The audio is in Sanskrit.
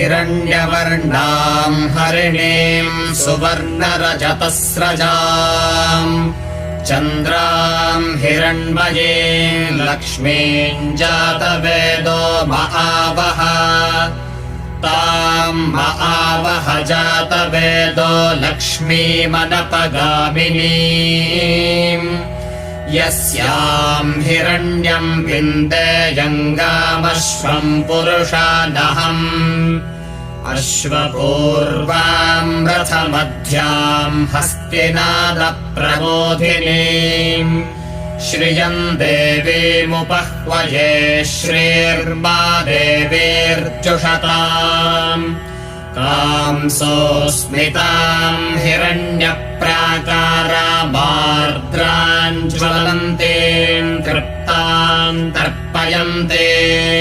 हिरण्यवर्णाम् हरिणीम् सुवर्णरजतस्रजाम् चन्द्राम् हिरण्मयीम् लक्ष्मीम् जातवेदो महावः ताम् महावः जातवेदो लक्ष्मीमनपगामिनीम् यस्याम् हिरण्यम् विन्देयङ्गामश्वम् पुरुषानहम् अश्वपूर्वाम् रथमध्याम् हस्तिनादप्रबोधिनीम् श्रियम् देवीमुपह्वये श्रीर्मा देवीर्जुषताम् कांसोऽस्मिताम् हिरण्यप्राकारामार्द्राम् ज्वलन्तीम् तृप्ताम् तर्पयन्ते।